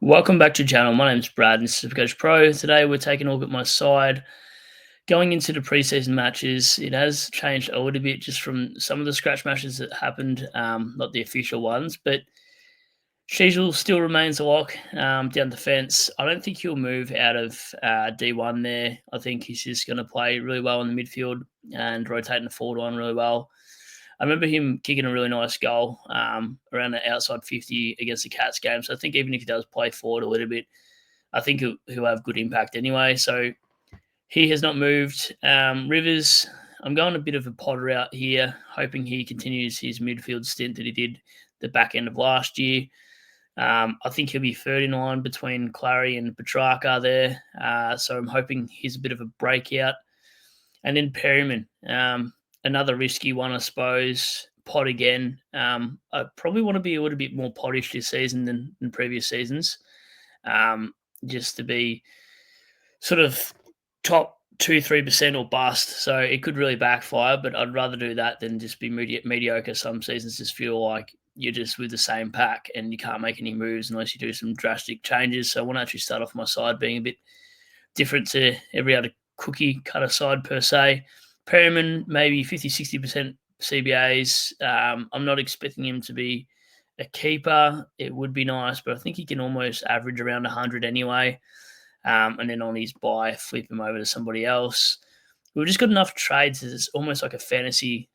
Welcome back to the channel. My name's Brad and this is SuperCoach Pro. Today we're taking a look at my side. Going into the preseason matches, it has changed a little bit just from some of the scratch matches that happened, not the official ones, but Sheasel still remains a lock down the fence. I don't think he'll move out of D1 there. I think he's just going to play really well in the midfield and rotating the forward line really well. I remember him kicking a really nice goal around the outside 50 against the Cats game. So I think even if he does play forward a little bit, I think he'll have good impact anyway. So he has not moved. Rivers, I'm going a bit of a pod route here, hoping he continues his midfield stint that he did the back end of last year. I think he'll be third in line between Clary and Petrarca there. So I'm hoping he's a bit of a breakout. And then Perryman, another risky one, I suppose. Pod again. I probably want to be a little bit more poddish this season than in previous seasons, just to be sort of top 2-3% or bust. So it could really backfire, but I'd rather do that than just be mediocre. Some seasons just feel like you're just with the same pack and you can't make any moves unless you do some drastic changes. So I want to actually start off my side being a bit different to every other cookie cutter side per se. Perryman, maybe 50-60% CBAs. I'm not expecting him to be a keeper. It would be nice, but I think he can almost average around 100 anyway. And then on his buy, flip him over to somebody else. We've just got enough trades that it's almost like a fantasy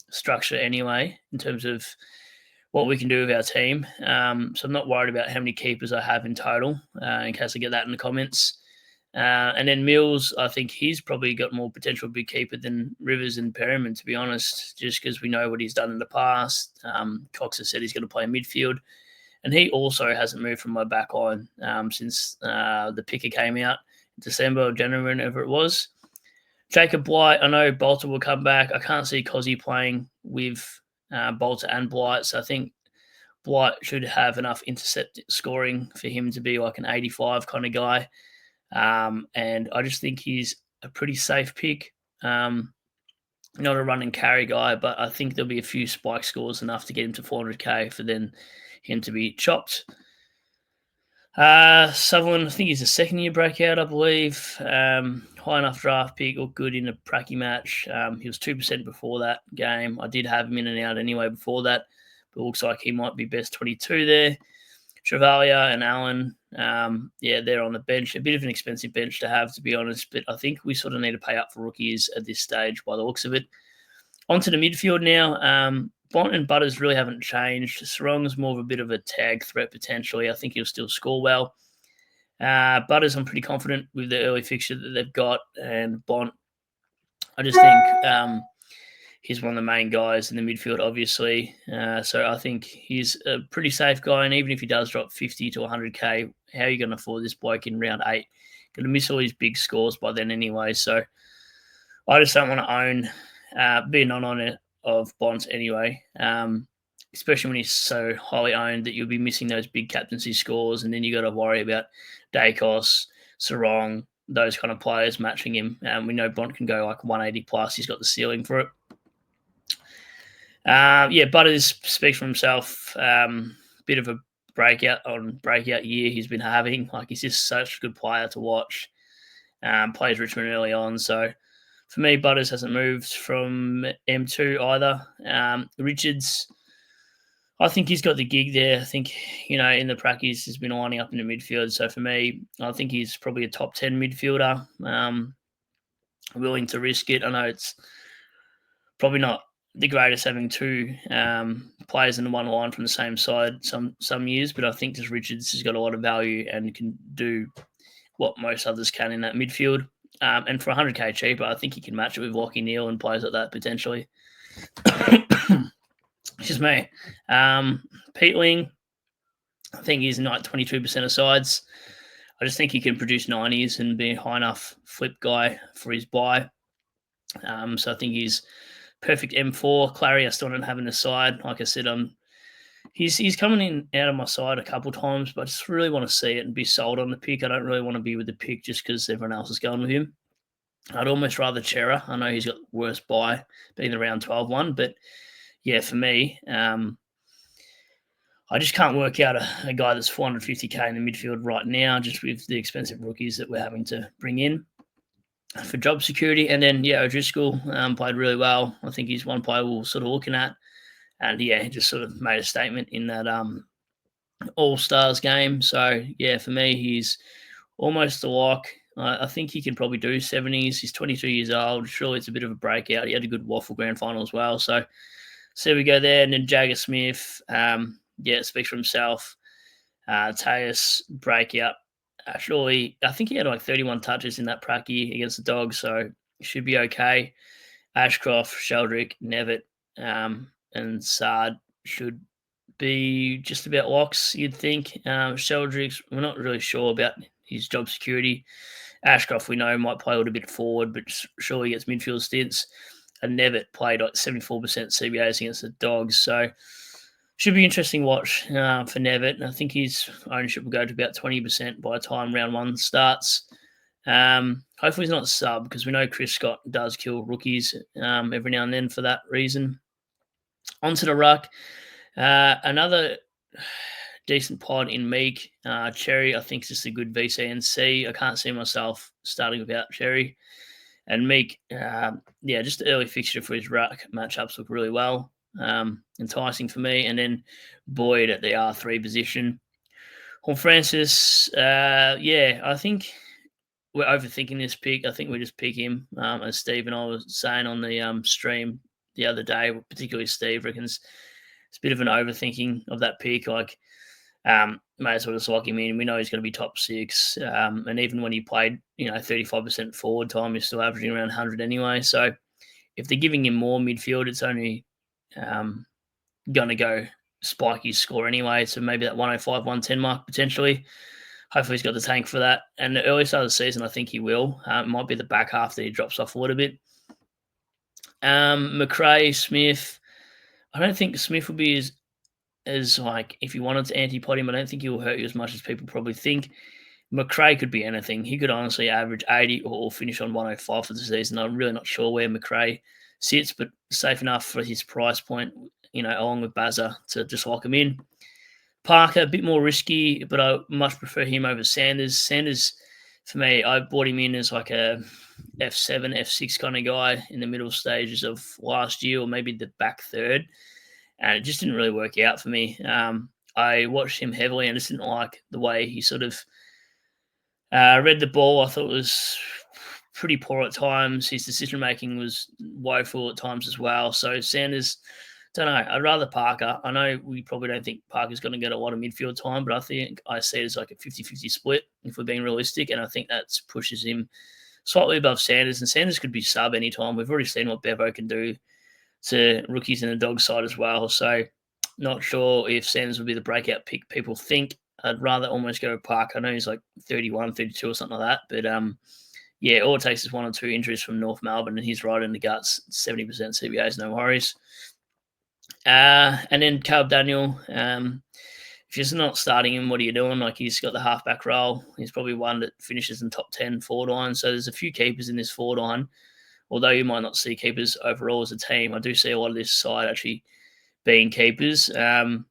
structure anyway, in terms of what we can do with our team. So I'm not worried about how many keepers I have in total, in case I get that in the comments. And then Mills, I think he's probably got more potential big keeper than Rivers and Perryman, to be honest, just because we know what he's done in the past. Cox has said he's going to play midfield. And he also hasn't moved from my back line since the picker came out in December or January, whenever it was. Jacob Blight, I know Bolter will come back. I can't see Cozzy playing with Bolter and Blight, so I think Blight should have enough intercept scoring for him to be like an 85 kind of guy. And I just think he's a pretty safe pick. Not a run and carry guy, but I think there'll be a few spike scores enough to get him to 400k for then him to be chopped. Sutherland, I think he's a second-year breakout, I believe. High enough draft pick, or good in a pracky match. He was 2% before that game. I did have him in and out anyway before that, but it looks like he might be best 22 there. Chevalier and Allen, they're on the bench. A bit of an expensive bench to have, to be honest, but I think we sort of need to pay up for rookies at this stage by the looks of it. Onto the midfield now. Bont and Butters really haven't changed. Sarong's more of a bit of a tag threat potentially. I think he'll still score well. Butters, I'm pretty confident with the early fixture that they've got, and Bont, I just think he's one of the main guys in the midfield, obviously. So I think he's a pretty safe guy. And even if he does drop 50 to 100k, how are you going to afford this bloke in round 8? Going to miss all his big scores by then anyway. So I just don't want to be a non-owner of Bonds anyway, especially when he's so highly owned that you'll be missing those big captaincy scores. And then you got to worry about Dacos, Sarong, those kind of players matching him. We know Bont can go like 180 plus. He's got the ceiling for it. Butters speaks for himself. Bit of a breakout year he's been having. Like, he's just such a good player to watch. Plays Richmond early on. So for me, Butters hasn't moved from M2 either. Richards, I think he's got the gig there. I think, in the practice, he's been lining up in the midfield. So for me, I think he's probably a top 10 midfielder. Willing to risk it. I know it's probably not the greatest having two players in one line from the same side some years, but I think just Richards has got a lot of value and can do what most others can in that midfield. And for 100k cheaper, I think he can match it with Lockie Neal and players like that potentially. Excuse me. Peatling, I think he's not 22% of sides. I just think he can produce 90s and be a high enough flip guy for his buy. So I think he's perfect M4. Clary, I still don't have in the side. Like I said, he's coming in out of my side a couple times, but I just really want to see it and be sold on the pick. I don't really want to be with the pick just because everyone else is going with him. I'd almost rather Chera. I know he's got worse buy being the round 12 one, but yeah, for me, I I just can't work out a guy that's 450k in the midfield right now, just with the expensive rookies that we're having to bring in for job security. And then, yeah, O'Driscoll played really well. I think he's one player we're sort of looking at. And yeah, he just sort of made a statement in that All Stars game. So yeah, for me, he's almost a lock. I think he can probably do 70s. He's 22 years old. Surely it's a bit of a breakout. He had a good Waffle Grand Final as well. So we go there. And then Jagger Smith, yeah, it speaks for himself. Tejas, breakout. Surely, I think he had like 31 touches in that pracky against the Dogs, so should be okay. Ashcroft, Sheldrick, Nevitt, and Sard should be just about locks, you'd think. Sheldrick's, we're not really sure about his job security. Ashcroft, we know, might play a little bit forward, but surely gets midfield stints. And Nevitt played like 74% CBAs against the Dogs, so should be interesting watch for Nevitt. I think his ownership will go to about 20% by the time round one starts. Hopefully he's not sub, because we know Chris Scott does kill rookies every now and then for that reason. Onto the ruck. Another decent pod in Meek. Cherry, I think, is just a good VCNC. I can't see myself starting without Cherry. And Meek, yeah, just the early fixture for his ruck matchups look really well. Enticing for me. And then Boyd at the R3 position. Horn Francis, yeah, I think we're overthinking this pick. I think we just pick him, as Steve and I was saying on the stream the other day. Particularly Steve reckons it's a bit of an overthinking of that pick. Like, may as well just lock him in. We know he's going to be top six, and even when he played, 35% forward time, he's still averaging around 100 anyway. So if they're giving him more midfield, it's only going to go spike his score anyway. So maybe that 105, 110 mark potentially. Hopefully he's got the tank for that. And the early start of the season, I think he will. It might be the back half that he drops off a little bit. McRae, Smith. I don't think Smith will be as like, if you wanted to anti-pod him, I don't think he will hurt you as much as people probably think. McRae could be anything. He could honestly average 80 or finish on 105 for the season. I'm really not sure where McRae sits, but safe enough for his price point, along with Bazza to just lock him in. Parker, a bit more risky, but I much prefer him over Sanders. Sanders, for me, I bought him in as like a F7, F6 kind of guy in the middle stages of last year, or maybe the back third, and it just didn't really work out for me. I watched him heavily and just didn't like the way he sort of read the ball. I thought it was pretty poor at times. His decision making was woeful at times as well. So Sanders, don't know. I'd rather Parker. I know we probably don't think Parker's going to get a lot of midfield time, but I think I see it as like a 50-50 split if we're being realistic, and I think that pushes him slightly above Sanders, and Sanders could be sub anytime. We've already seen what Bevo can do to rookies in the dog side as well, so not sure if Sanders would be the breakout pick people think. I'd rather almost go to Parker. I know he's like 31, 32 or something like that, but yeah, all it takes is one or two injuries from North Melbourne, and he's right in the guts, 70% CBAs, no worries. And then Caleb Daniel, if you're not starting him, what are you doing? Like, he's got the halfback role. He's probably one that finishes in top 10 forward line. So there's a few keepers in this forward line. Although you might not see keepers overall as a team, I do see a lot of this side actually being keepers. And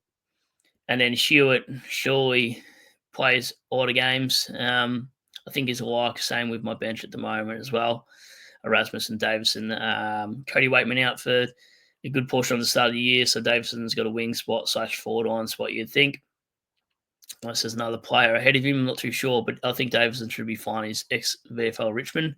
then Hewitt surely plays a lot of games. I think he's a like, same with my bench at the moment as well. Erasmus and Davison. Cody Waitman out for a good portion of the start of the year, so Davison's got a wing spot / forward line spot, you'd think. Unless there's another player ahead of him, I'm not too sure, but I think Davison should be fine. He's ex-VFL Richmond.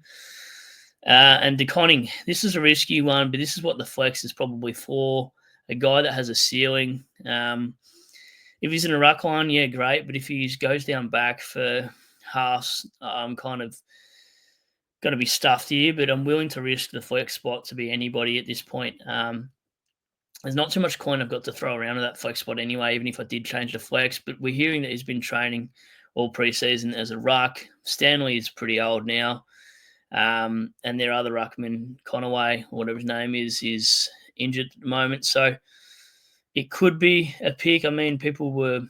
And DeConning, this is a risky one, but this is what the flex is probably for. A guy that has a ceiling. If he's in a ruck line, yeah, great, but if he goes down back for halves, I'm kind of going to be stuffed here, but I'm willing to risk the flex spot to be anybody at this point. There's not too much coin I've got to throw around at that flex spot anyway, even if I did change the flex, but we're hearing that he's been training all preseason as a ruck. Stanley is pretty old now, and their other ruckman, Conaway, or whatever his name is injured at the moment, so it could be a pick. I mean, people were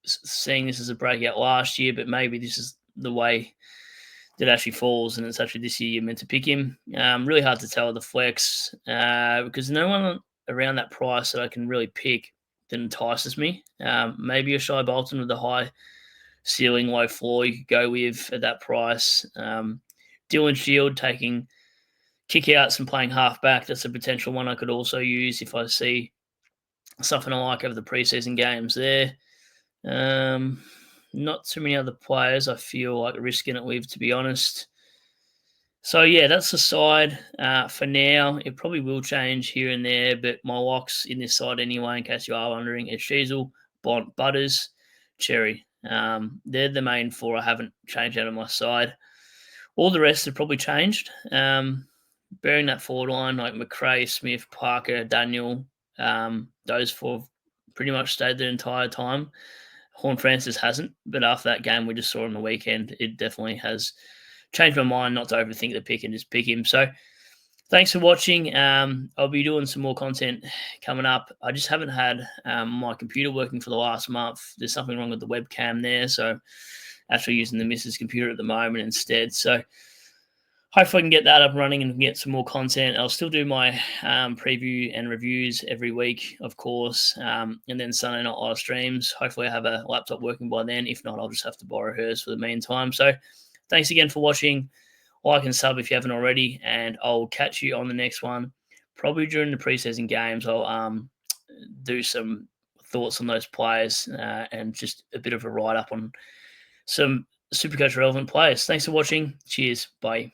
seeing this as a breakout last year, but maybe this is the way that actually falls, and it's actually this year you're meant to pick him. Really hard to tell the flex because no one around that price that I can really pick that entices me. Maybe a Shy Bolton with the high ceiling, low floor you could go with at that price. Dylan Shield taking kickouts and playing halfback. That's a potential one I could also use if I see something I like over the preseason games there. Not too many other players I feel like risking it with, to be honest. So yeah, that's the side for now. It probably will change here and there, but my locks in this side anyway, in case you are wondering, it's Sheasel, Bont, Butters, Cherry. They're the main four I haven't changed out of my side. All the rest have probably changed. Bearing that forward line like McRae, Smith, Parker, Daniel, those four have pretty much stayed the entire time. Horn Francis hasn't, but after that game we just saw on the weekend, it definitely has changed my mind not to overthink the pick and just pick him. So thanks for watching. I'll be doing some more content coming up. I just haven't had my computer working for the last month. There's something wrong with the webcam there, so actually using the missus computer at the moment instead. So hopefully I can get that up and running and get some more content. I'll still do my preview and reviews every week, of course, and then Sunday night live streams. Hopefully I have a laptop working by then. If not, I'll just have to borrow hers for the meantime. So thanks again for watching. Like and sub if you haven't already, and I'll catch you on the next one. Probably during the preseason games, I'll do some thoughts on those players and just a bit of a write-up on some Supercoach relevant players. Thanks for watching. Cheers. Bye.